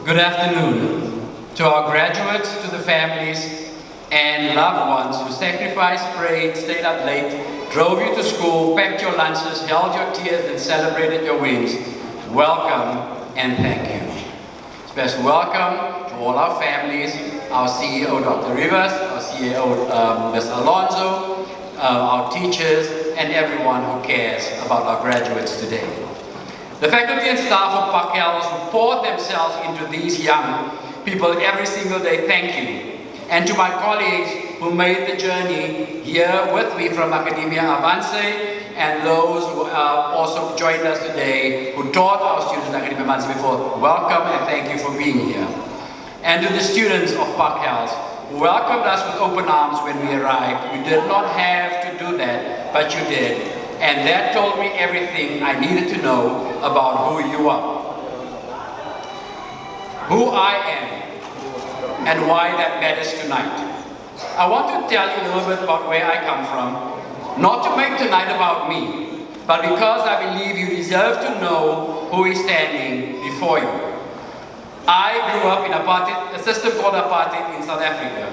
Good afternoon to our graduates, to the families and loved ones who sacrificed, prayed, stayed up late, drove you to school, packed your lunches, held your tears and celebrated your wins. Welcome and thank you. Special welcome to all our families, our CEO Dr. Rivas, our CEO Ms. Alonso, our teachers and everyone who cares about our graduates today. The faculty and staff of PUC CALS who poured themselves into these young people every single day, thank you. And to my colleagues who made the journey here with me from Academia Avance and those who also joined us today, who taught our students in Academia Avance before, welcome and thank you for being here. And to the students of PUC CALS who welcomed us with open arms when we arrived. You did not have to do that, but you did. And that told me everything I needed to know about who you are, who I am, and why that matters tonight. I want to tell you a little bit about where I come from, not to make tonight about me, but because I believe you deserve to know who is standing before you. I grew up in a system called apartheid in South Africa.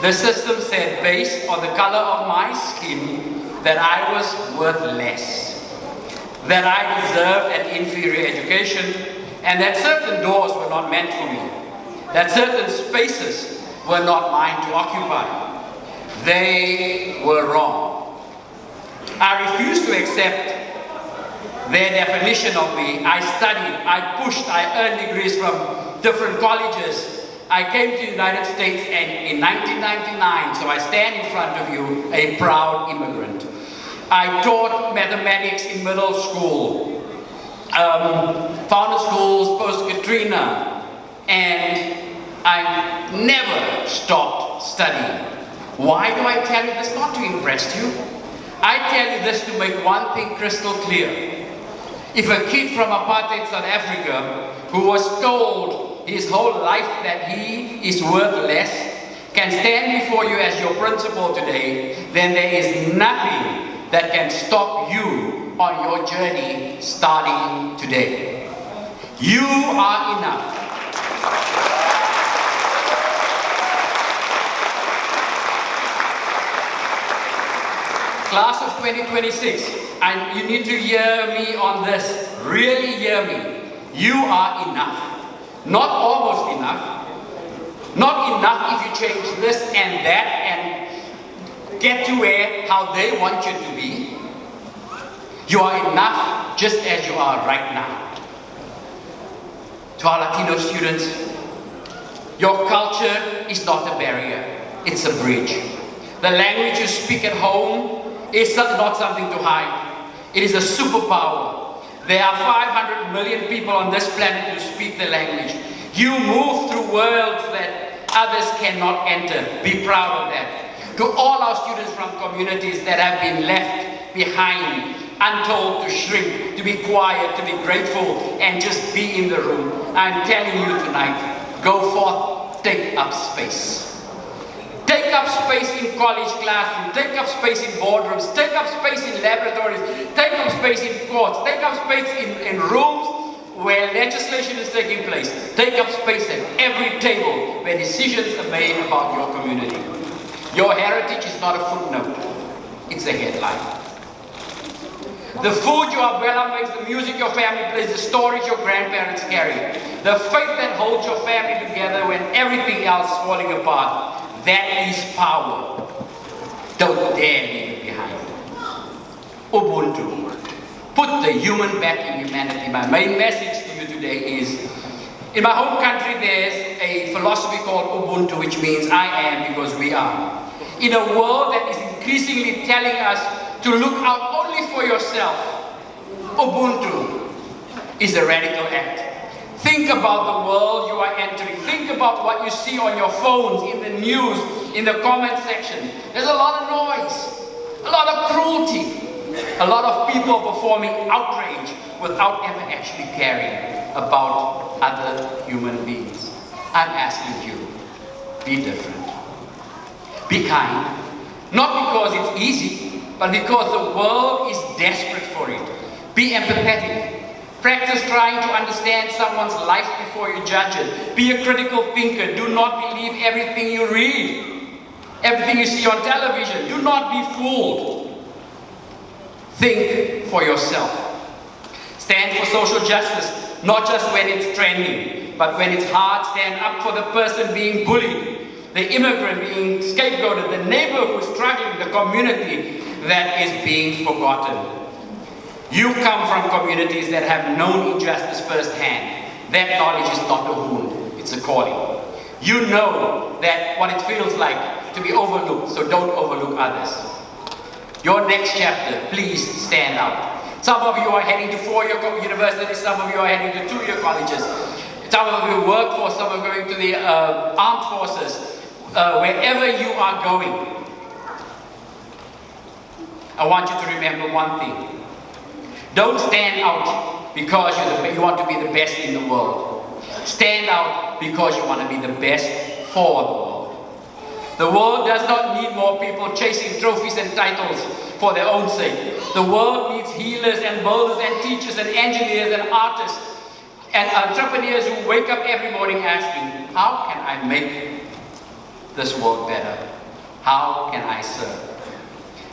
The system said, based on the color of my skin, that I was worth less, that I deserved an inferior education, and that certain doors were not meant for me, that certain spaces were not mine to occupy. They were wrong. I refused to accept their definition of me. I studied, I pushed, I earned degrees from different colleges. I came to the United States and in 1999, so I stand in front of you, a proud immigrant. I taught mathematics in middle school, founder schools post-Katrina, and I never stopped studying. Why do I tell you this? Not to impress you. I tell you this to make one thing crystal clear. If a kid from apartheid South Africa, who was told his whole life that he is worth less, can stand before you as your principal today, then there is nothing that can stop you on your journey starting today. You are enough. Class of 2026, and you need to hear me on this, really hear me. You are enough. Not almost enough. Not enough if you change this and that and get to where how they want you to be. You are enough just as you are right now. To our Latino students, your culture is not a barrier, it's a bridge. The language you speak at home is not something to hide. It is a superpower. There are 500 million people on this planet who speak the language. You move through worlds that others cannot enter. Be proud of that. To all our students from communities that have been left behind, untold, to shrink, to be quiet, to be grateful, and just be in the room, I'm telling you tonight, go forth, take up space. Take up space in college classrooms, take up space in boardrooms, take up space in laboratories, take up space in courts, take up space in rooms where legislation is taking place. Take up space at every table where decisions are made about your community. Your heritage is not a footnote, it's a headline. The food your abuela makes, the music your family plays, the stories your grandparents carry, the faith that holds your family together when everything else is falling apart, that is power. Don't dare leave it behind. Ubuntu. Put the human back in humanity. My main message to you today is, in my home country there's a philosophy called Ubuntu, which means I am because we are. In a world that is increasingly telling us to look out only for yourself, Ubuntu is a radical act. Think about the world you are entering. Think about what you see on your phones, in the news, in the comment section. There's a lot of noise, a lot of cruelty, a lot of people performing outrage without ever actually caring about other human beings. I'm asking you, be different. Be kind, not because it's easy, but because the world is desperate for it. Be empathetic. Practice trying to understand someone's life before you judge it. Be a critical thinker. Do not believe everything you read, everything you see on television. Do not be fooled. Think for yourself. Stand for social justice, not just when it's trending, but when it's hard. Stand up for the person being bullied, the immigrant being scapegoated, the neighbor who's struggling, the community that is being forgotten. You come from communities that have known injustice firsthand. That knowledge is not a wound, it's a calling. You know that what it feels like to be overlooked, so don't overlook others. Your next chapter, please stand out. Some of you are heading to four-year universities, some of you are heading to two-year colleges. Some of you work for, some are going to the armed forces. Wherever you are going, I want you to remember one thing. Don't stand out because you want to be the best in the world. Stand out because you want to be the best for the world. The world does not need more people chasing trophies and titles for their own sake. The world needs healers and builders and teachers and engineers and artists and entrepreneurs who wake up every morning asking, how can I make this world better? How can I serve?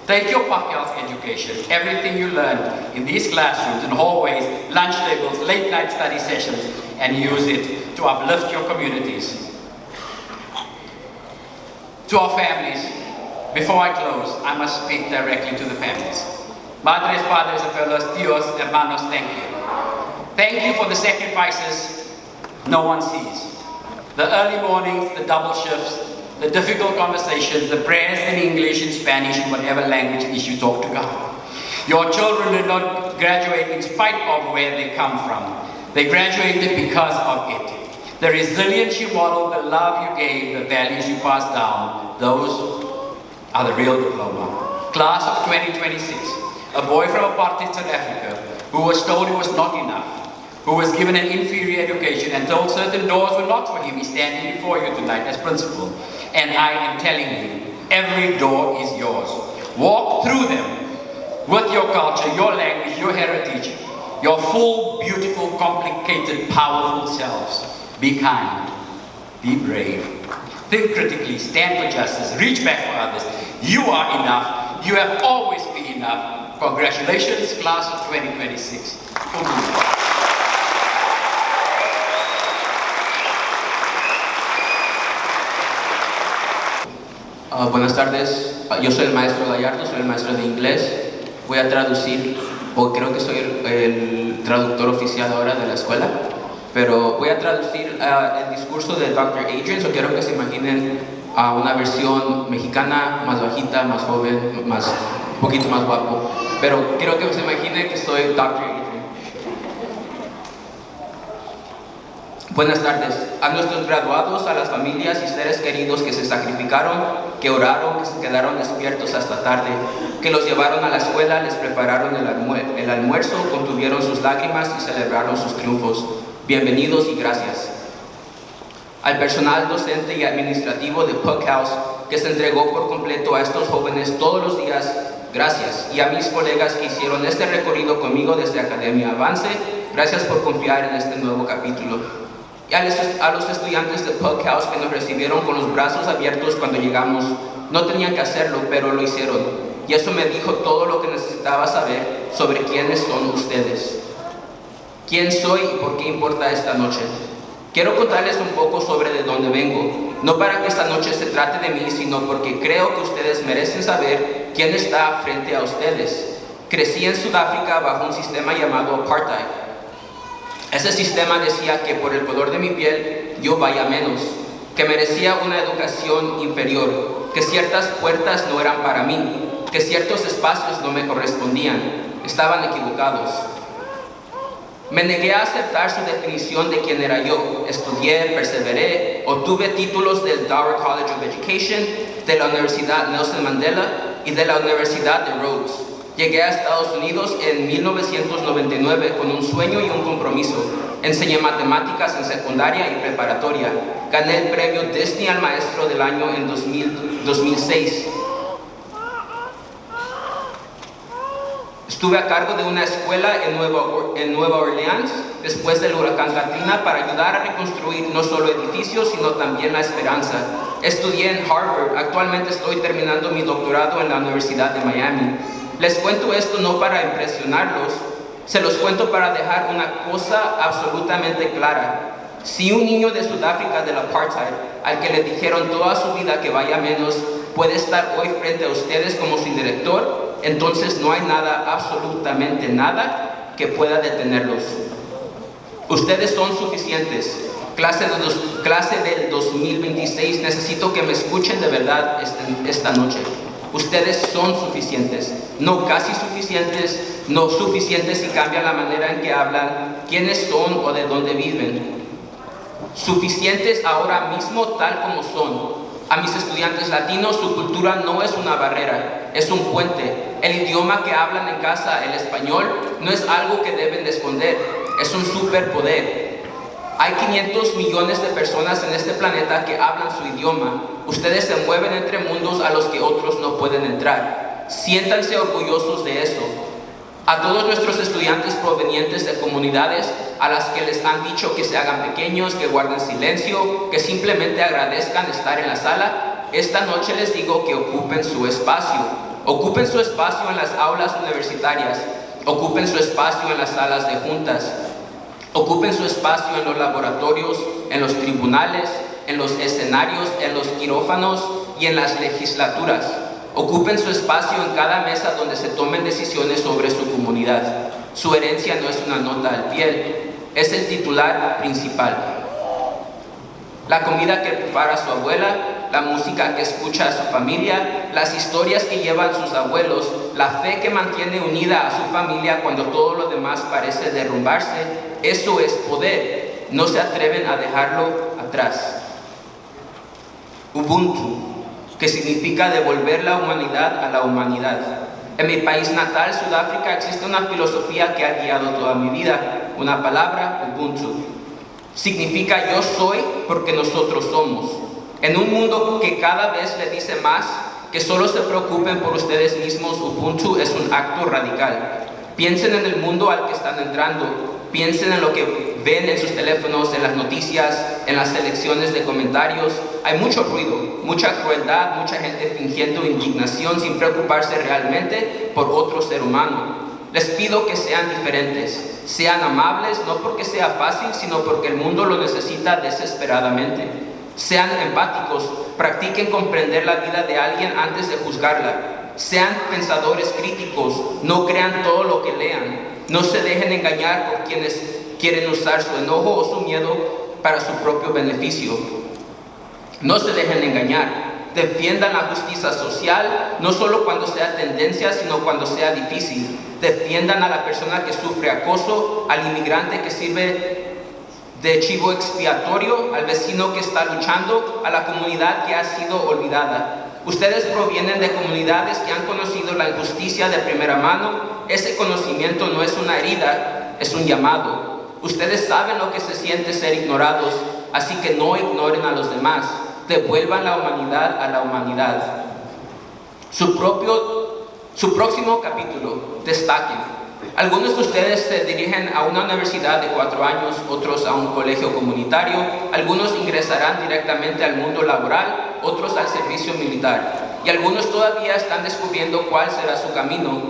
Take your PUC CALS education, everything you learn in these classrooms, in hallways, lunch tables, late night study sessions, and use it to uplift your communities. To our families, before I close, I must speak directly to the families. Madres, padres, abuelos, tíos, hermanos, thank you. Thank you for the sacrifices no one sees. The early mornings, the double shifts, the difficult conversations, the prayers in English, in Spanish, in whatever language it is you talk to God. Your children did not graduate in spite of where they come from. They graduated because of it. The resilience you modeled, the love you gave, the values you passed down, those are the real diploma. Class of 2026, a boy from apartheid South Africa who was told he was not enough, who was given an inferior education and told certain doors were not for him. He's standing before you tonight as principal. And I am telling you, every door is yours. Walk through them with your culture, your language, your heritage, your full, beautiful, complicated, powerful selves. Be kind, be brave, think critically, stand for justice, reach back for others. You are enough. You have always been enough. Congratulations, class of 2026. Buenas tardes, yo soy el maestro Gallardo, soy el maestro de inglés. Voy a traducir, o creo que soy el traductor oficial ahora de la escuela, pero voy a traducir el discurso de Dr. Adrian, so quiero que se imaginen una versión mexicana, más bajita, más joven, un poquito más guapo, pero quiero que se imaginen que soy Dr. Adrian. Buenas tardes a nuestros graduados, a las familias y seres queridos que se sacrificaron, que oraron, que se quedaron despiertos hasta tarde, que los llevaron a la escuela, les prepararon el almuerzo, contuvieron sus lágrimas y celebraron sus triunfos. Bienvenidos y gracias. Al personal docente y administrativo de PUC CALS que se entregó por completo a estos jóvenes todos los días, gracias. Y a mis colegas que hicieron este recorrido conmigo desde Academia Avance, gracias por confiar en este nuevo capítulo. Y a los estudiantes de PUC CALS que nos recibieron con los brazos abiertos cuando llegamos, no tenían que hacerlo, pero lo hicieron. Y eso me dijo todo lo que necesitaba saber sobre quiénes son ustedes. ¿Quién soy y por qué importa esta noche? Quiero contarles un poco sobre de dónde vengo, no para que esta noche se trate de mí, sino porque creo que ustedes merecen saber quién está frente a ustedes. Crecí en Sudáfrica bajo un sistema llamado apartheid. Ese sistema decía que por el color de mi piel yo valía menos, que merecía una educación inferior, que ciertas puertas no eran para mí, que ciertos espacios no me correspondían. Estaban equivocados. Me negué a aceptar su definición de quién era yo. Estudié, perseveré, obtuve títulos del Dower College of Education, de la Universidad Nelson Mandela y de la Universidad de Rhodes. Llegué a Estados Unidos en 1999 con un sueño y un compromiso. Enseñé matemáticas en secundaria y preparatoria. Gané el premio Disney al Maestro del Año en 2006. Estuve a cargo de una escuela en Nueva Orleans después del huracán Katrina para ayudar a reconstruir no solo edificios, sino también la esperanza. Estudié en Harvard, actualmente estoy terminando mi doctorado en la Universidad de Miami. Les cuento esto no para impresionarlos, se los cuento para dejar una cosa absolutamente clara. Si un niño de Sudáfrica del apartheid, al que le dijeron toda su vida que vaya menos, puede estar hoy frente a ustedes como su director, entonces no hay nada, absolutamente nada, que pueda detenerlos. Ustedes son suficientes. Clase del 2026, necesito que me escuchen de verdad esta noche. Ustedes son suficientes, no casi suficientes, no suficientes si cambian la manera en que hablan, quiénes son o de dónde viven. Suficientes ahora mismo tal como son. A mis estudiantes latinos, su cultura no es una barrera, es un puente. El idioma que hablan en casa, el español, no es algo que deben de esconder, es un superpoder. Hay 500 millones de personas en este planeta que hablan su idioma. Ustedes se mueven entre mundos a los que otros no pueden entrar. Siéntanse orgullosos de eso. A todos nuestros estudiantes provenientes de comunidades a las que les han dicho que se hagan pequeños, que guarden silencio, que simplemente agradezcan estar en la sala, esta noche les digo que ocupen su espacio. Ocupen su espacio en las aulas universitarias, ocupen su espacio en las salas de juntas, ocupen su espacio en los laboratorios, en los tribunales, en los escenarios, en los quirófanos y en las legislaturas. Ocupen su espacio en cada mesa donde se tomen decisiones sobre su comunidad. Su herencia no es una nota al pie, es el titular principal. La comida que prepara su abuela, la música que escucha a su familia, las historias que llevan sus abuelos, la fe que mantiene unida a su familia cuando todo lo demás parece derrumbarse, eso es poder. No se atreven a dejarlo atrás. Ubuntu, que significa devolver la humanidad a la humanidad. En mi país natal, Sudáfrica, existe una filosofía que ha guiado toda mi vida, una palabra, Ubuntu. Significa yo soy porque nosotros somos. En un mundo que cada vez le dice más que solo se preocupen por ustedes mismos, Ubuntu es un acto radical. Piensen en el mundo al que están entrando. Piensen en lo que ven en sus teléfonos, en las noticias, en las selecciones de comentarios. Hay mucho ruido, mucha crueldad, mucha gente fingiendo indignación sin preocuparse realmente por otro ser humano. Les pido que sean diferentes, sean amables, no porque sea fácil, sino porque el mundo lo necesita desesperadamente. Sean empáticos, practiquen comprender la vida de alguien antes de juzgarla. Sean pensadores críticos, no crean todo lo que lean. No se dejen engañar por quienes quieren usar su enojo o su miedo para su propio beneficio. No se dejen engañar. Defiendan la justicia social, no solo cuando sea tendencia, sino cuando sea difícil. Defiendan a la persona que sufre acoso, al inmigrante que sirve de chivo expiatorio, al vecino que está luchando, a la comunidad que ha sido olvidada. Ustedes provienen de comunidades que han conocido la injusticia de primera mano. Ese conocimiento no es una herida, es un llamado. Ustedes saben lo que se siente ser ignorados, así que no ignoren a los demás. Devuelvan la humanidad a la humanidad. Su próximo capítulo, destaquen. Algunos de ustedes se dirigen a una universidad de 4 años, otros a un colegio comunitario, algunos ingresarán directamente al mundo laboral, otros al servicio militar, y algunos todavía están descubriendo cuál será su camino,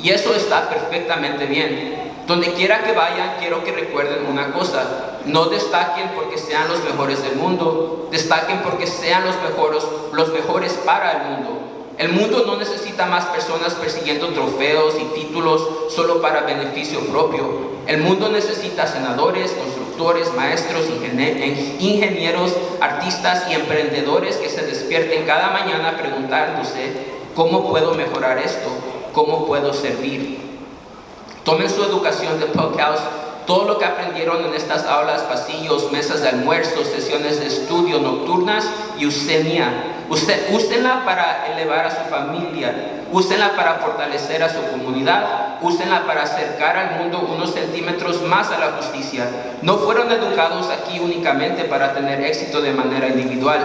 y eso está perfectamente bien. Donde quiera que vayan, quiero que recuerden una cosa: no destaquen porque sean los mejores del mundo, destaquen porque sean los mejores para el mundo. El mundo no necesita más personas persiguiendo trofeos y títulos solo para beneficio propio. El mundo necesita senadores, constructores, maestros, ingenieros, artistas y emprendedores que se despierten cada mañana preguntándose: ¿cómo puedo mejorar esto? ¿Cómo puedo servir? Tomen su educación de PUC, CALS, todo lo que aprendieron en estas aulas, pasillos, mesas de almuerzo, sesiones de estudio nocturnas, y úsenla para elevar a su familia, úsenla para fortalecer a su comunidad, úsenla para acercar al mundo unos centímetros más a la justicia. No fueron educados aquí únicamente para tener éxito de manera individual,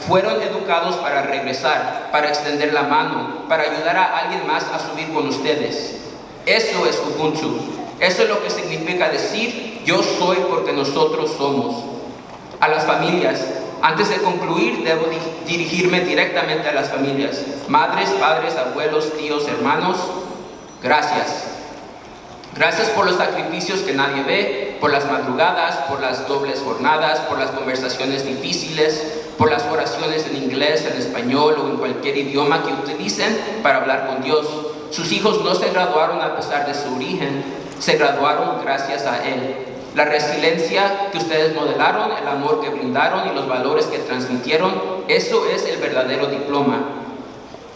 fueron educados para regresar, para extender la mano, para ayudar a alguien más a subir con ustedes. Eso es Ubuntu. Eso es lo que significa decir yo soy porque nosotros somos. A las familias, antes de concluir, debo dirigirme directamente a las familias. Madres, padres, abuelos, tíos, hermanos, gracias. Gracias por los sacrificios que nadie ve, por las madrugadas, por las dobles jornadas, por las conversaciones difíciles, por las oraciones en inglés, en español o en cualquier idioma que utilicen para hablar con Dios. Sus hijos no se graduaron a pesar de su origen, se graduaron gracias a Él. La resiliencia que ustedes modelaron, el amor que brindaron y los valores que transmitieron, eso es el verdadero diploma.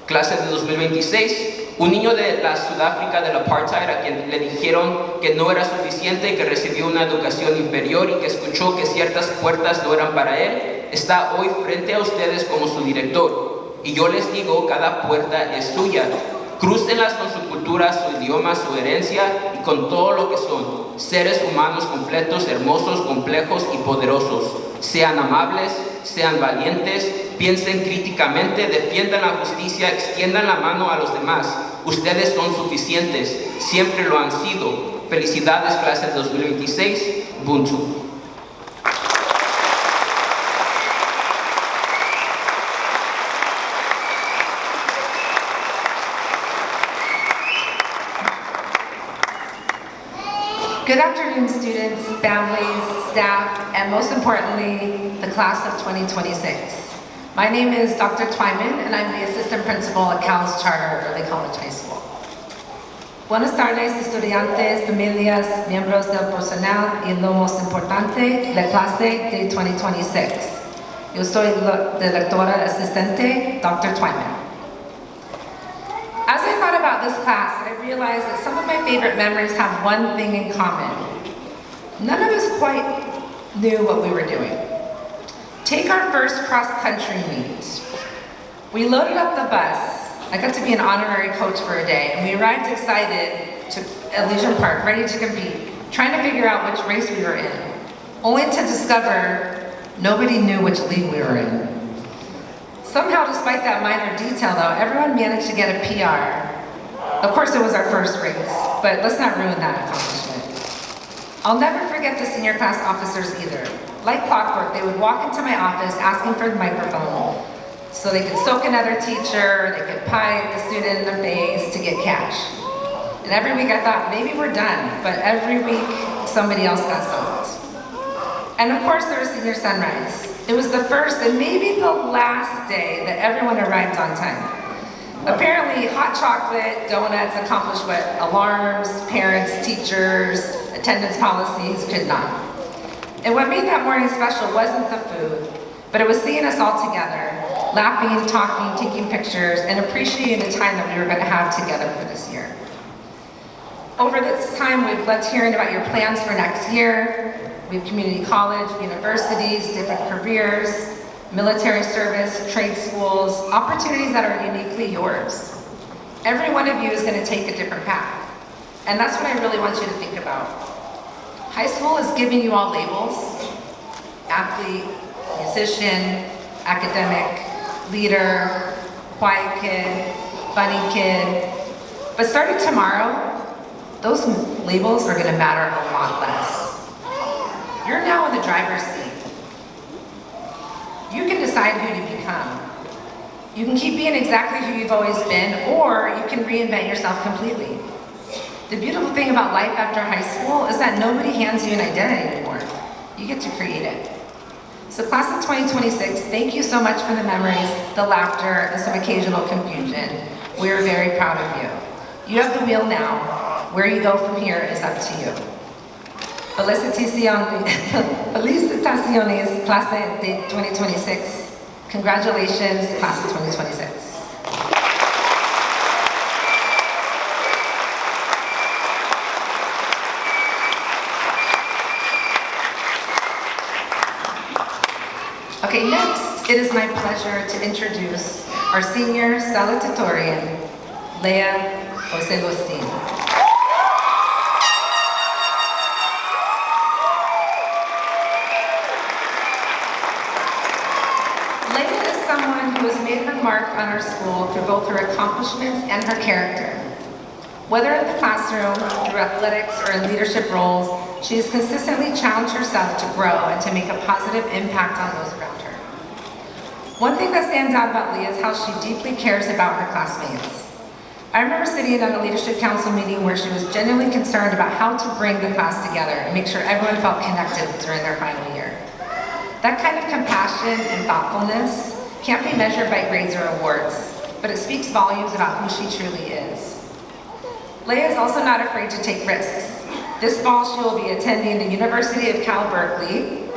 Clase de 2026. Un niño de la Sudáfrica del apartheid a quien le dijeron que no era suficiente y que recibió una educación inferior y que escuchó que ciertas puertas no eran para él, está hoy frente a ustedes como su director. Y yo les digo, cada puerta es suya. Crúcenlas con su cultura, su idioma, su herencia y con todo lo que son. Seres humanos completos, hermosos, complejos y poderosos. Sean amables, sean valientes, piensen críticamente, defiendan la justicia, extiendan la mano a los demás. Ustedes son suficientes, siempre lo han sido. Felicidades, clase 2026, Ubuntu. Good afternoon, students, families, staff, and most importantly, the class of 2026. My name is Dr. Twyman, and I'm the assistant principal at CALS Charter Early College High School. Buenas tardes, estudiantes, familias, miembros del personal y lo más importante, la clase de 2026. Yo soy la directora asistente, Dr. Twyman. As I thought about this class, I realized that some of my favorite memories have one thing in common. None of us quite knew what we were doing. Take our first cross-country meet. We loaded up the bus. I got to be an honorary coach for a day, and we arrived excited to Elysian Park, ready to compete, trying to figure out which race we were in, only to discover nobody knew which league we were in. Somehow, despite that minor detail though, everyone managed to get a PR. Of course, it was our first race, but let's not ruin that accomplishment. I'll never forget the senior class officers either. Like clockwork, they would walk into my office asking for the microphone so they could soak another teacher, they could pie the student in the face to get cash. And every week I thought, maybe we're done, but every week somebody else got soaked. And of course there was senior sunrise. It was the first and maybe the last day that everyone arrived on time. Apparently, hot chocolate, donuts accomplished what alarms, parents, teachers, attendance policies could not. And what made that morning special wasn't the food, but it was seeing us all together, laughing, talking, taking pictures, and appreciating the time that we were going to have together for this year. Over this time, we've loved hearing about your plans for next year. We have community college, universities, different careers, military service, trade schools, opportunities that are uniquely yours. Every one of you is going to take a different path. And that's what I really want you to think about. High school is giving you all labels: athlete, musician, academic, leader, quiet kid, funny kid. But starting tomorrow, those labels are going to matter a lot less. You're now in the driver's seat. You can decide who you become. You can keep being exactly who you've always been, or you can reinvent yourself completely. The beautiful thing about life after high school is that nobody hands you an identity anymore. You get to create it. So class of 2026, thank you so much for the memories, the laughter, and some occasional confusion. We're very proud of you. You have the wheel now. Where you go from here is up to you. Felicitaciones, clase de 2026. Congratulations, class of 2026. Okay, next, it is my pleasure to introduce our senior salutatorian, Leah Oselostin. Who has made her mark on our school through both her accomplishments and her character. Whether in the classroom, through athletics, or in leadership roles, she has consistently challenged herself to grow and to make a positive impact on those around her. One thing that stands out about Leah is how she deeply cares about her classmates. I remember sitting at a leadership council meeting where she was genuinely concerned about how to bring the class together and make sure everyone felt connected during their final year. That kind of compassion and thoughtfulness can't be measured by grades or awards, but it speaks volumes about who she truly is. Leah is also not afraid to take risks. This fall, she will be attending the University of Cal Berkeley.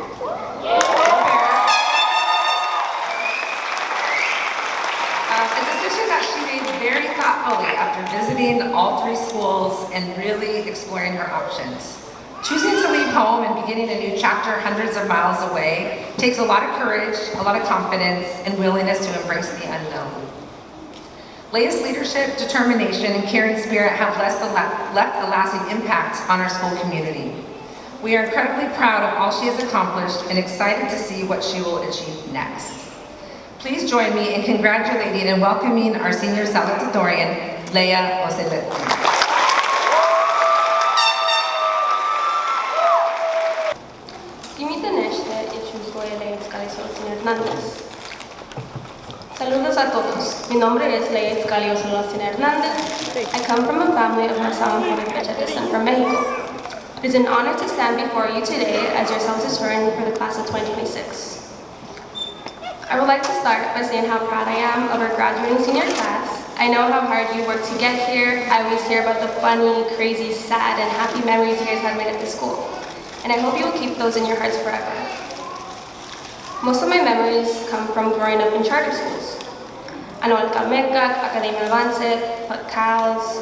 A decision that she made very thoughtfully after visiting all 3 schools and really exploring her options. Choosing to leave home and beginning a new chapter hundreds of miles away takes a lot of courage, a lot of confidence, and willingness to embrace the unknown. Leah's leadership, determination, and caring spirit have left a lasting impact on our school community. We are incredibly proud of all she has accomplished and excited to see what she will achieve next. Please join me in congratulating and welcoming our senior salutatorian, Leah Ocelet. Saludos a todos. Mi nombre es Leia Escalio Sebastián Hernández. I come from a family of Marzano Puerto descent from Mexico. It is an honor to stand before you today as your salutatorian for the class of 2026. I would like to start by saying how proud I am of our graduating senior class. I know how hard you worked to get here. I always hear about the funny, crazy, sad, and happy memories you guys have made at the school. And I hope you will keep those in your hearts forever. Most of my memories come from growing up in charter schools. Anual Calmeca, Academia Avance, PUC CALS.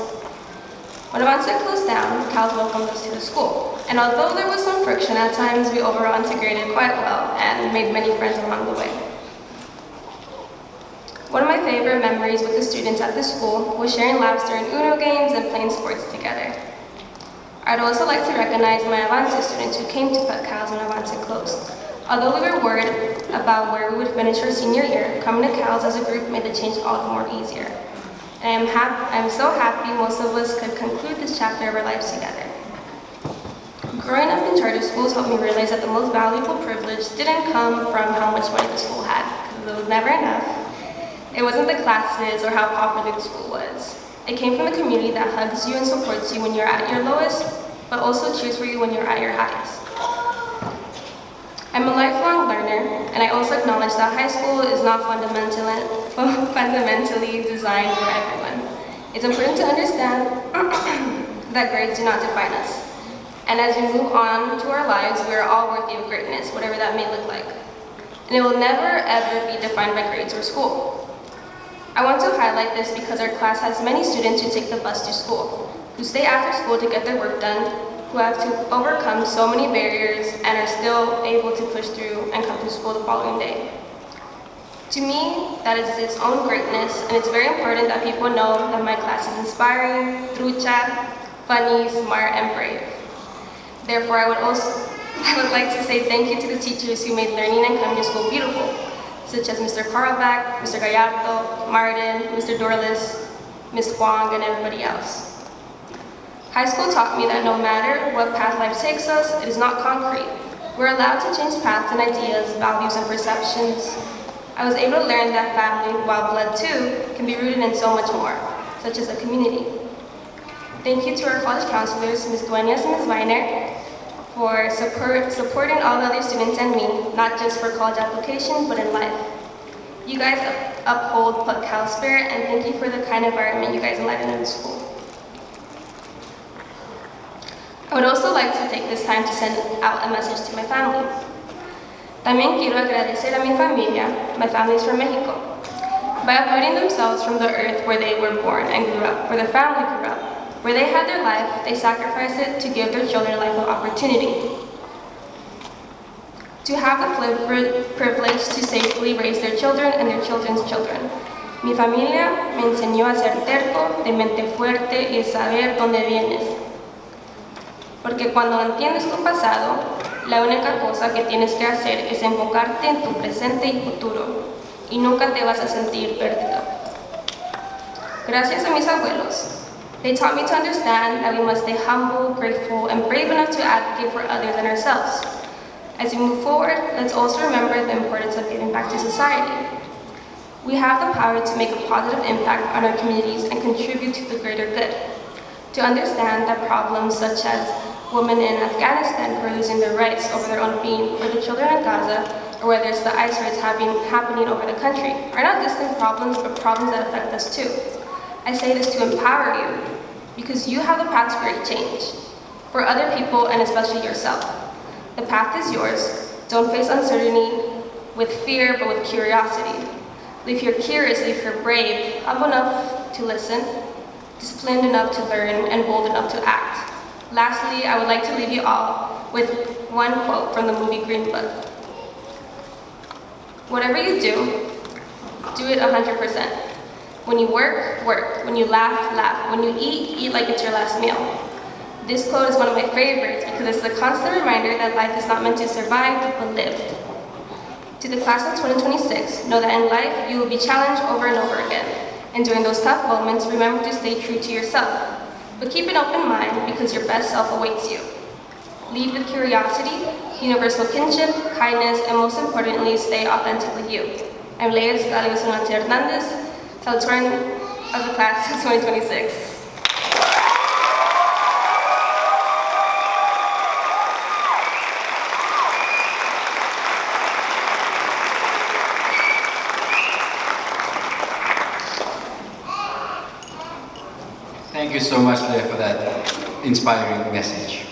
When Avance closed down, CALS welcomed us to the school. And although there was some friction at times, we overall integrated quite well and made many friends along the way. One of my favorite memories with the students at the school was sharing laughs during Uno games and playing sports together. I'd also like to recognize my Avance students who came to PUC CALS when Avance closed. Although we were worried about where we would finish our senior year, coming to CALS as a group made the change all the more easier. And I'm so happy most of us could conclude this chapter of our lives together. Growing up in charter schools helped me realize that the most valuable privilege didn't come from how much money the school had, because it was never enough. It wasn't the classes or how popular the school was. It came from the community that hugs you and supports you when you're at your lowest, but also cheers for you when you're at your highest. I'm a lifelong learner, and I also acknowledge that high school is not fundamentally designed for everyone. It's important to understand that grades do not define us. And as we move on to our lives, we are all worthy of greatness, whatever that may look like. And it will never, ever be defined by grades or school. I want to highlight this because our class has many students who take the bus to school, who stay after school to get their work done, who have to overcome so many barriers and are still able to push through and come to school the following day. To me, that is its own greatness, and it's very important that people know that my class is inspiring, trucha, funny, smart, and brave. Therefore, I would like to say thank you to the teachers who made learning and coming to school beautiful, such as Mr. Carlback, Mr. Gallardo, Martin, Mr. Dorlis, Ms. Huang, and everybody else. High school taught me that no matter what path life takes us, it is not concrete. We're allowed to change paths and ideas, values, and perceptions. I was able to learn that family, while blood too, can be rooted in so much more, such as a community. Thank you to our college counselors, Ms. Duenas and Ms. Weiner, for supporting all the other students and me, not just for college applications, but in life. You guys uphold PUC CALS spirit, and thank you for the kind environment you guys enliven in the school. I would also like to take this time to send out a message to my family. También quiero agradecer a mi familia, my family is from Mexico, by uprooting themselves from the earth where they were born and grew up, where their family grew up. Where they had their life, they sacrificed it to give their children a life of opportunity. To have the privilege to safely raise their children and their children's children. Mi familia me enseñó a ser terco, de mente fuerte y saber dónde vienes. Porque cuando entiendes tu pasado, la única cosa que tienes que hacer es enfocarte en tu presente y futuro, y nunca te vas a sentir perdido. Gracias a mis abuelos, They taught me to understand that we must stay humble, grateful, and brave enough to advocate for others and ourselves. As we move forward, let's also remember the importance of giving back to society. We have the power to make a positive impact on our communities and contribute to the greater good. To understand that problems such as women in Afghanistan who are losing their rights over their own being, or the children in Gaza, or whether it's the ice raids happening over the country, are not distant problems, but problems that affect us too. I say this to empower you, because you have the path to great change, for other people and especially yourself. The path is yours. Don't face uncertainty with fear, but with curiosity. If you're curious, if you're brave, humble enough to listen, disciplined enough to learn, and bold enough to act. Lastly, I would like to leave you all with one quote from the movie Green Book. Whatever you do it 100%. When you work, work. When you laugh, laugh. When you eat like it's your last meal. This quote is one of my favorites because it's a constant reminder that life is not meant to survive, but lived. To the class of 2026, know that in life you will be challenged over and over again. And during those tough moments, remember to stay true to yourself. But keep an open mind because your best self awaits you. Lead with curiosity, universal kinship, kindness, and most importantly, stay authentically you. I'm Leia Scalio Hernandez, salutatorian of the class of 2026. Thank you so much, Leia, for that inspiring message.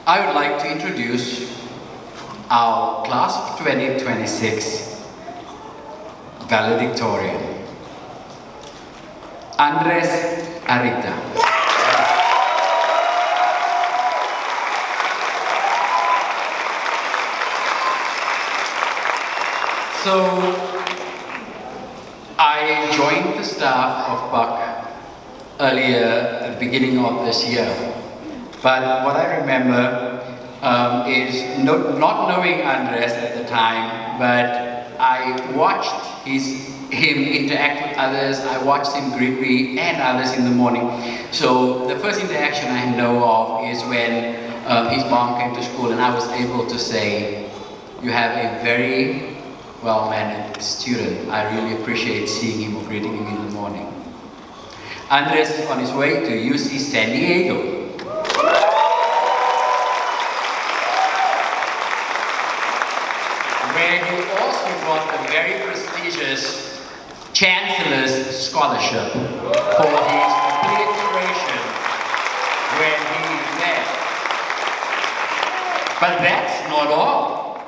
I would like to introduce our class of 2026 valedictorian, Andres Arita. So, I joined the staff of PUC earlier at the beginning of this year, but what I remember is not knowing Andres at the time, but I watched him interact with others. I watched him greet me and others in the morning. So the first interaction I know of is when his mom came to school and I was able to say, "You have a very well-mannered student. I really appreciate seeing him or greeting him in the morning." Andres is on his way to UC San Diego. Where he also got the very prestigious Chancellor's Scholarship for his complete duration when he is there. But that's not all.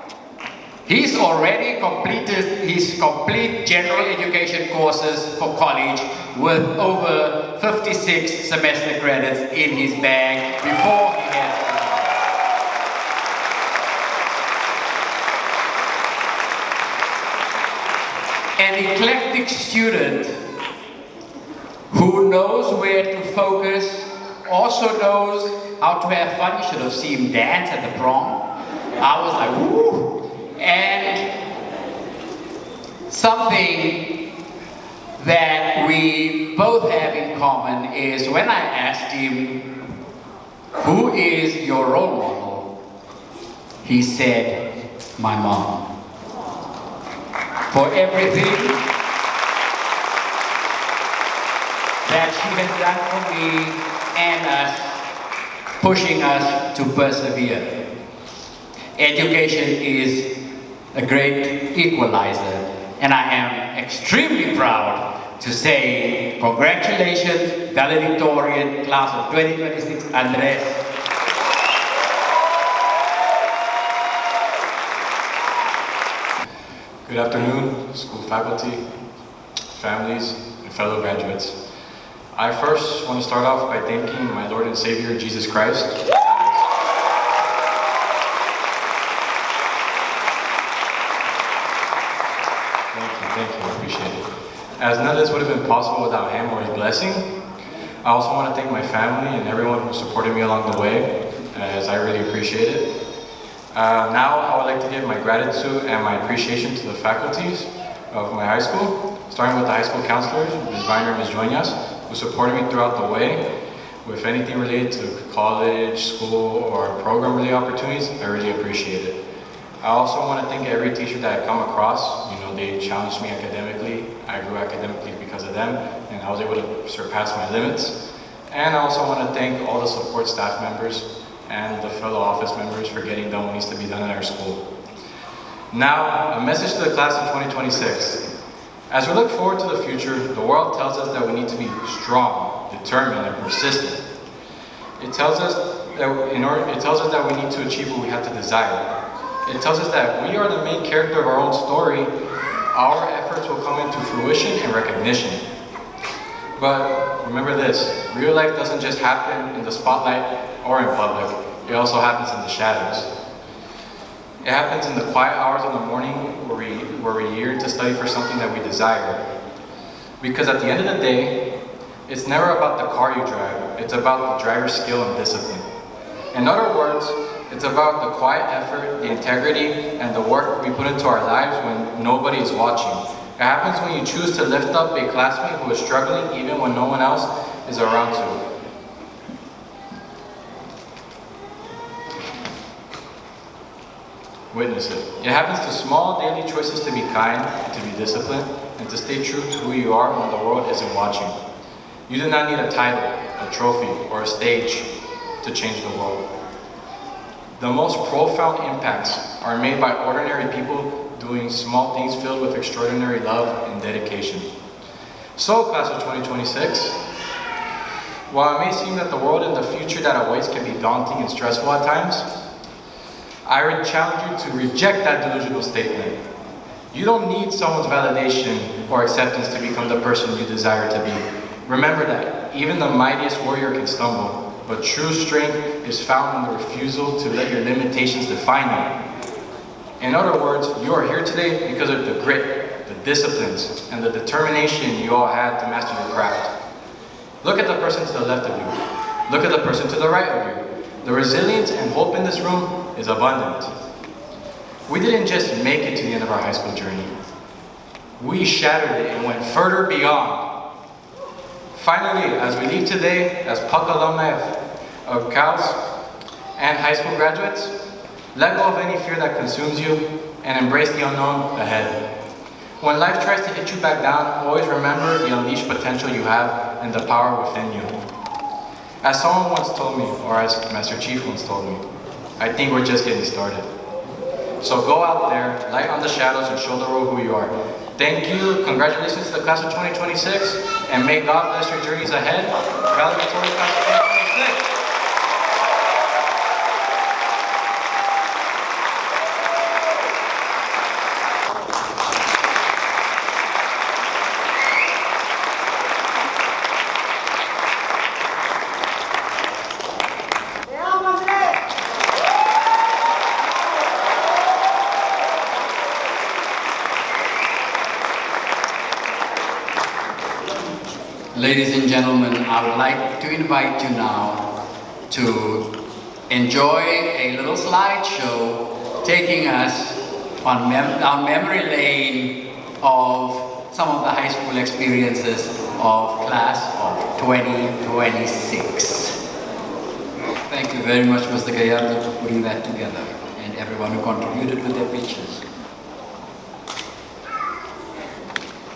He's already completed his complete general education courses for college with over 56 semester credits in his bag before he had an eclectic student who knows where to focus, also knows how to have fun. You should have seen him dance at the prom. I was like, woo! And something that we both have in common is when I asked him, "Who is your role model?" he said, "My mom." For everything that she has done for me and us, pushing us to persevere. Education is a great equalizer, and I am extremely proud to say congratulations, valedictorian, class of 2026, Andres. Good afternoon, school faculty, families, and fellow graduates. I first want to start off by thanking my Lord and Savior, Jesus Christ. Thank you, I appreciate it. As none of this would have been possible without him or his blessing. I also want to thank my family and everyone who supported me along the way, as I really appreciate it. Now I would like to give my gratitude and my appreciation to the faculties of my high school. starting with the high school counselors, Ms. Viner and Ms. Dueñas, who supported me throughout the way with anything related to college, school, or program-related opportunities. I really appreciate it. I also want to thank every teacher that I've come across. You know, they challenged me academically. I grew academically because of them, and I was able to surpass my limits. And I also want to thank all the support staff members and the fellow office members for getting done what needs to be done in our school. Now, a message to the class of 2026. As we look forward to the future, the world tells us that we need to be strong, determined, and persistent. It tells us that we need to achieve what we have to desire. It tells us that we are the main character of our own story. Our efforts will come into fruition and recognition. But remember this, real life doesn't just happen in the spotlight or in public. It also happens in the shadows. It happens in the quiet hours of the morning where we yearn to study for something that we desire. Because at the end of the day, it's never about the car you drive. It's about the driver's skill and discipline. In other words, it's about the quiet effort, the integrity, and the work we put into our lives when nobody is watching. It happens when you choose to lift up a classmate who is struggling even when no one else is around to. Witness it. It happens to small daily choices to be kind, to be disciplined, and to stay true to who you are when the world isn't watching. You do not need a title, a trophy, or a stage to change the world. The most profound impacts are made by ordinary people doing small things filled with extraordinary love and dedication. So, class of 2026, while it may seem that the world and the future that awaits can be daunting and stressful at times, I would challenge you to reject that delusional statement. You don't need someone's validation or acceptance to become the person you desire to be. Remember that even the mightiest warrior can stumble, but true strength is found in the refusal to let your limitations define you. In other words, you are here today because of the grit, the disciplines, and the determination you all had to master your craft. Look at the person to the left of you. Look at the person to the right of you. The resilience and hope in this room is abundant. We didn't just make it to the end of our high school journey. We shattered it and went further beyond. Finally, as we leave today as PUC alumni of CALS and high school graduates, let go of any fear that consumes you and embrace the unknown ahead. When life tries to hit you back down, always remember the unleashed potential you have and the power within you. As someone once told me, or as Master Chief once told me, I think we're just getting started. So go out there, light on the shadows, and show the world who you are. Thank you, congratulations to the class of 2026, and may God bless your journeys ahead. Valedictorian class of 2026. Ladies and gentlemen, I would like to invite you now to enjoy a little slideshow taking us on memory lane of some of the high school experiences of class of 2026. Thank you very much, Mr. Gallardo, for putting that together, and everyone who contributed with their pictures.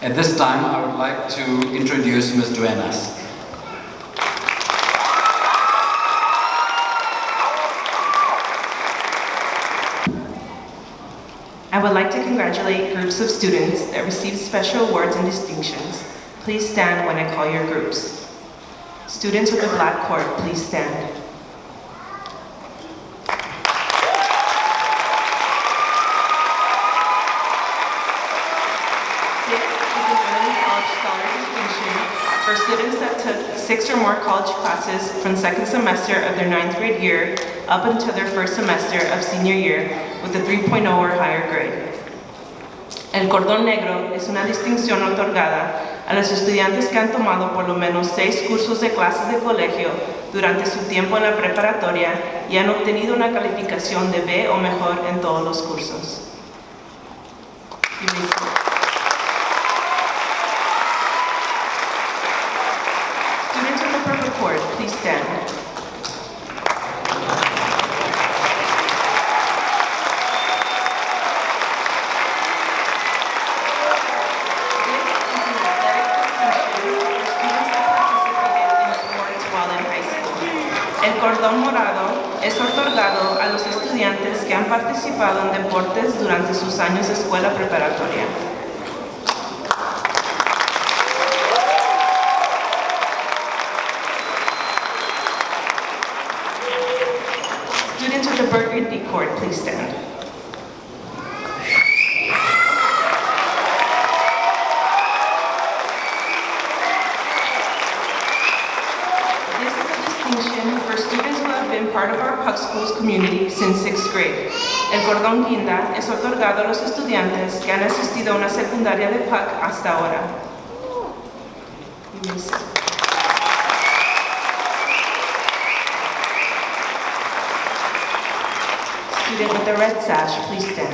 At this time, I would like to introduce Ms. Dueñas. I would like to congratulate groups of students that received special awards and distinctions. Please stand when I call your groups. Students with the black cord, please stand. For students that took 6 or more college classes from second semester of their 9th grade year up until their first semester of senior year with a 3.0 or higher grade. El cordón negro es una distinción otorgada a los estudiantes que han tomado por lo menos 6 cursos de clases de colegio durante su tiempo en la preparatoria y han obtenido una calificación de B o mejor en todos los cursos. cord, please stand. El cordón morado es otorgado a los estudiantes que han participado en deportes durante sus años de escuela preparatoria. Students with the burgundy cord, please stand. For students who have been part of our PUC Schools community since 6th grade. El cordón guinda es otorgado a los estudiantes que han asistido a una secundaria de PUC hasta ahora. Student with the red sash, please stand.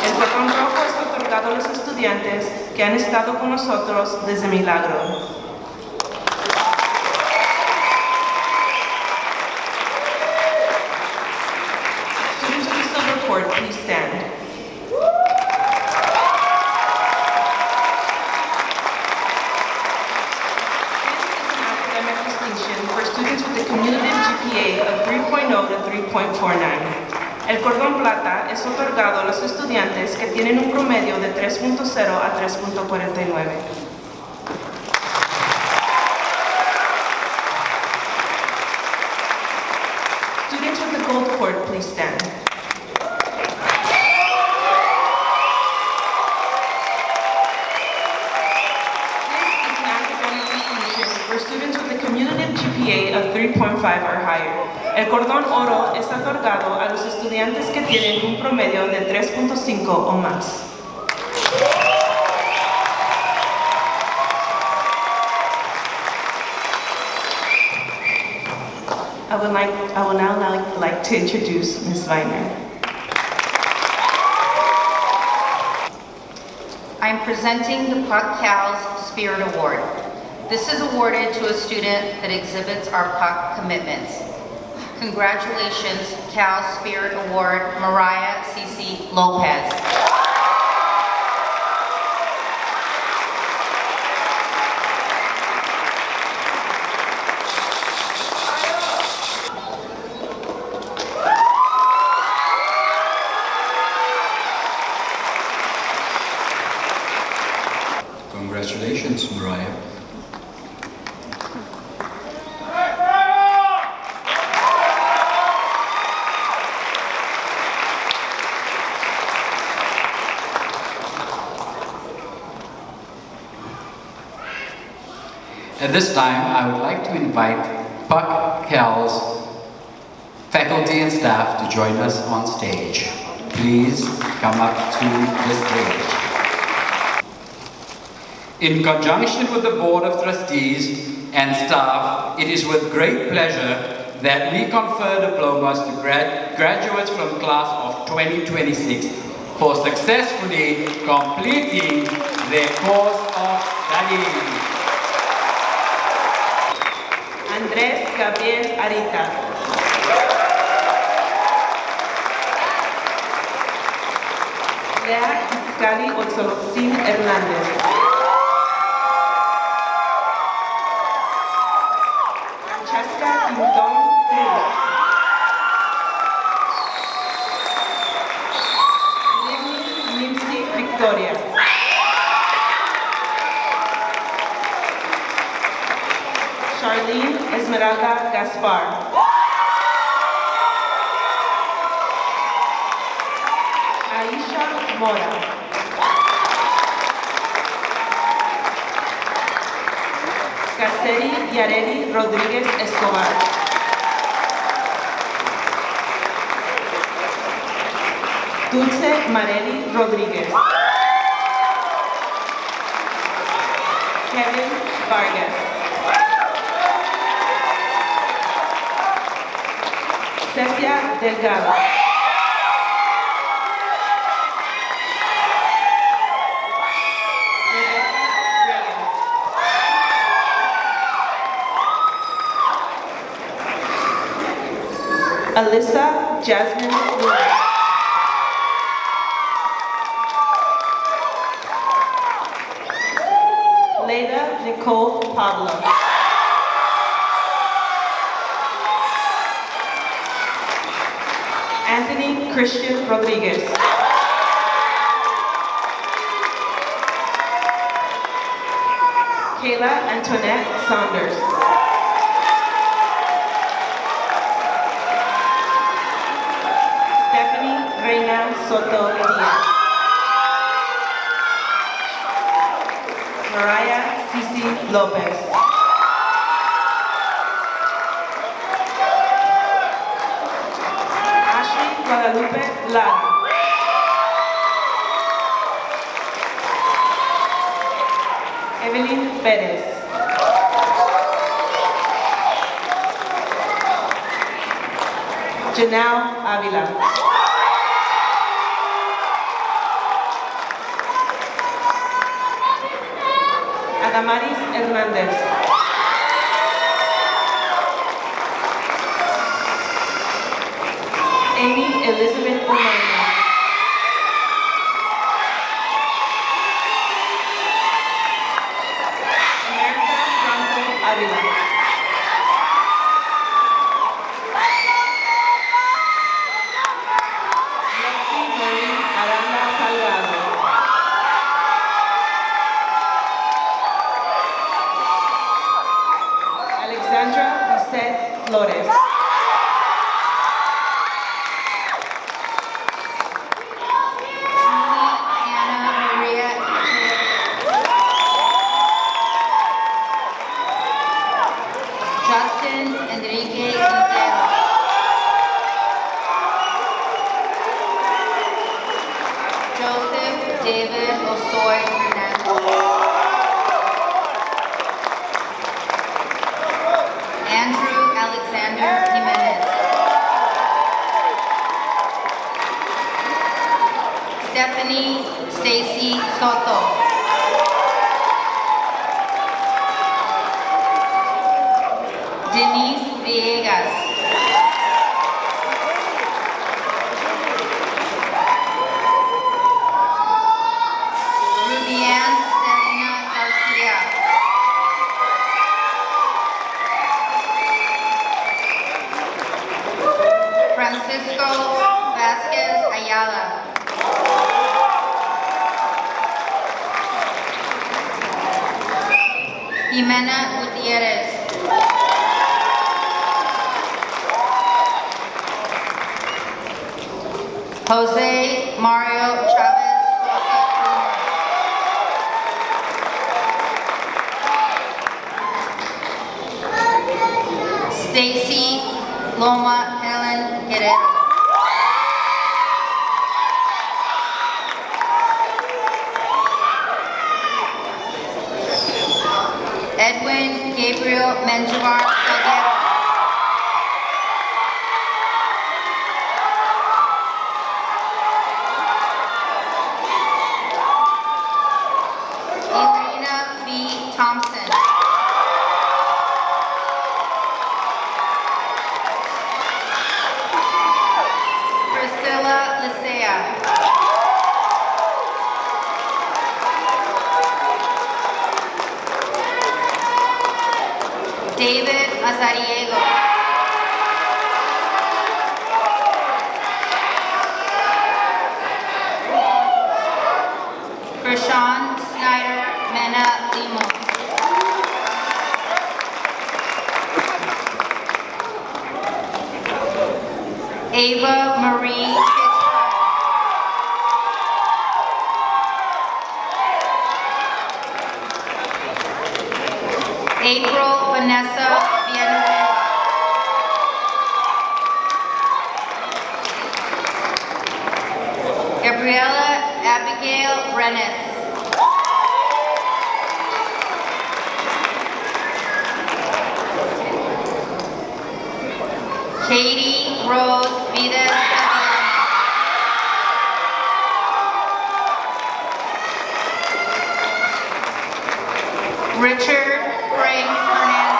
El cordón rojo es otorgado a los estudiantes que han estado con nosotros desde Milagro. Students with the silver cord, please stand. For students with a cumulative GPA of 3.0 to 3.49. El cordón plata es otorgado a los estudiantes que tienen un promedio de 3.0 a 3.49. Students with the gold cord, please stand. For students with a cumulative GPA of 3.5 or higher. El cordón oro es otorgado a los estudiantes que tienen un promedio de 3.5 o más. I would now like to introduce Ms. Weiner. I'm presenting the PUC CALS Spirit Award. This is awarded to a student that exhibits our PUC commitments. Congratulations, CALS Spirit Award, Mariah Cici Lopez. Congratulations, Mariah. At this time, I would like to invite PUC CALS faculty and staff to join us on stage. Please come up to the stage. In conjunction with the Board of Trustees and staff, it is with great pleasure that we confer diplomas to graduates from class of 2026 for successfully completing their course of study. Andrés Gabriel Arita. Lea Itzcali Otzolotzin Hernández. Francesca Quintón Cruz. Lily Nimsi Victoria. Charlene Esmeralda Gaspar. Aisha Mora. Caseri Yareli Rodríguez Escobar. Dulce Mareli Rodríguez. Kevin Vargas. Cecia Delgado. Alyssa Jasmine Lewis. Leda Nicole Pablo. Anthony Christian Rodriguez. Kayla Antoinette Saunders. Stephanie Reina Soto Diaz. Mariah Cici Lopez. Ashley Guadalupe Lara. Evelyn Perez. Janelle Avila. Adamaris Hernández. Amy Elizabeth Romano. America Franco Avila. Lexi Marie Aranda Salgado. Alexandra Lisette Flores. Anna Maria Justin Enrique Quintero. Joseph David Osoy Hernandez. Andrew Alexander Jimenez. Stephanie Stacy Soto. Denise Villegas. Rubian Serena Garcia. Francisco Vasquez Ayala. Jimena Gutierrez. Jose Mario Chavez Sosa Jr. Stacy Loma Helen Guerrero. Edwin Gabriel Menjivar Salguero. Elena B. Thompson. Priscilla Lisea. David Azariego. Krishan Snyder Mena Limos. Ava Marie Pittsburgh. April Vanessa Villanueva. Gabriela Abigail Rennes. Katie Rose Vides Sevillano. Richard Frank Hernandez.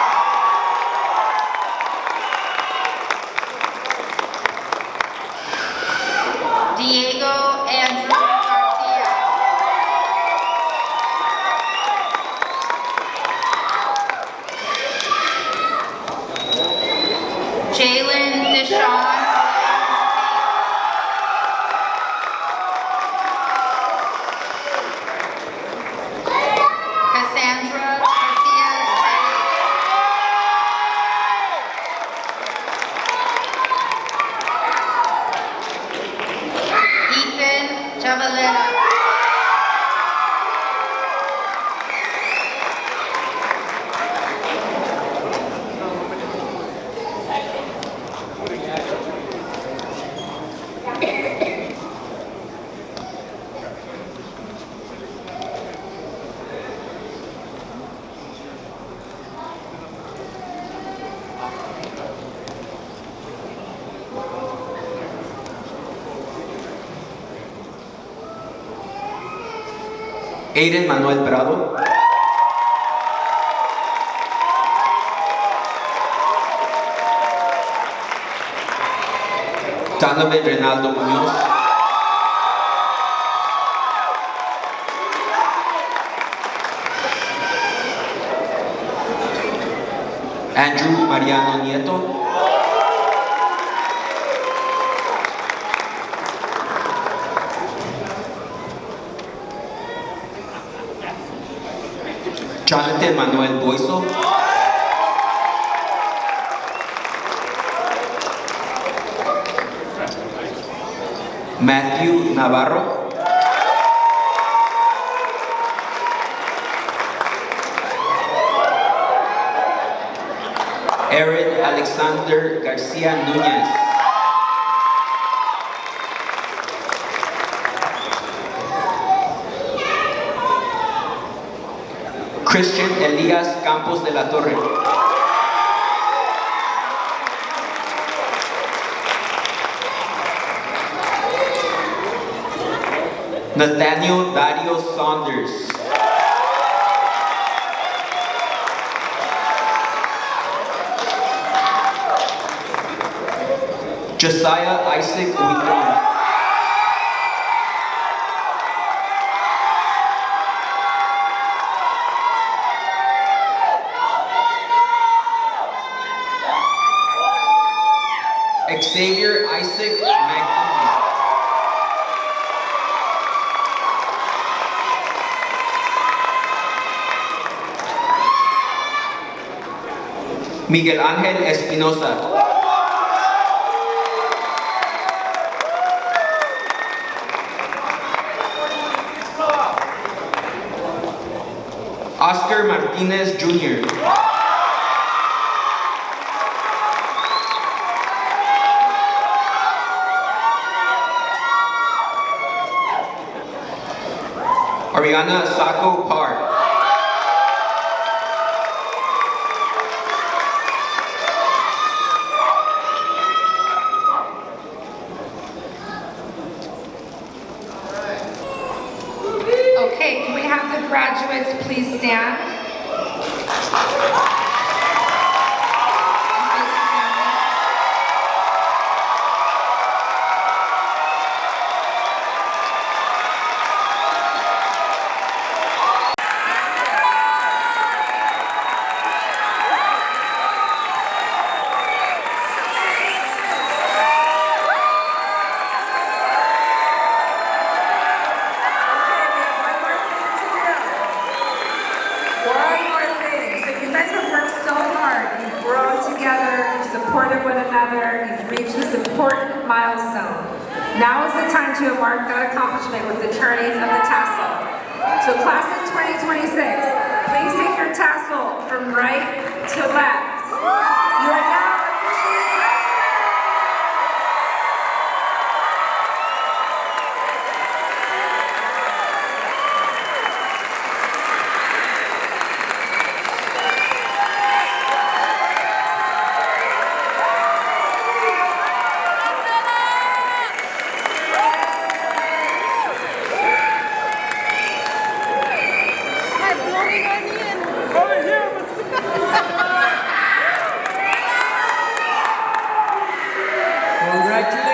Diego Andrew Garcia. Jalen Deshawn. Cassandra Garcia. Ethan Javalera. Aiden Manuel Prado. Donovan Renaldo Muñoz. Andrew Mariano Nieto. Jonathan Manuel Boiso. Matthew Navarro. Aaron Alexander Garcia Núñez. Christian Elías Campos de la Torre. Nathaniel Dario Saunders. Josiah Isaac Huitron. Xavier Isaac McKee. Miguel Ángel Espinosa. Oscar Martinez Jr. Ariana Sacco Park. Okay, can we have the graduates please stand? One more thing. So you guys have worked so hard. You've grown together, you've supported one another, you've reached this important milestone. Now is the time to mark that accomplishment with the turning of the tassel. So class of 2026, please take your tassel from right to left. You are now officially Congratulations.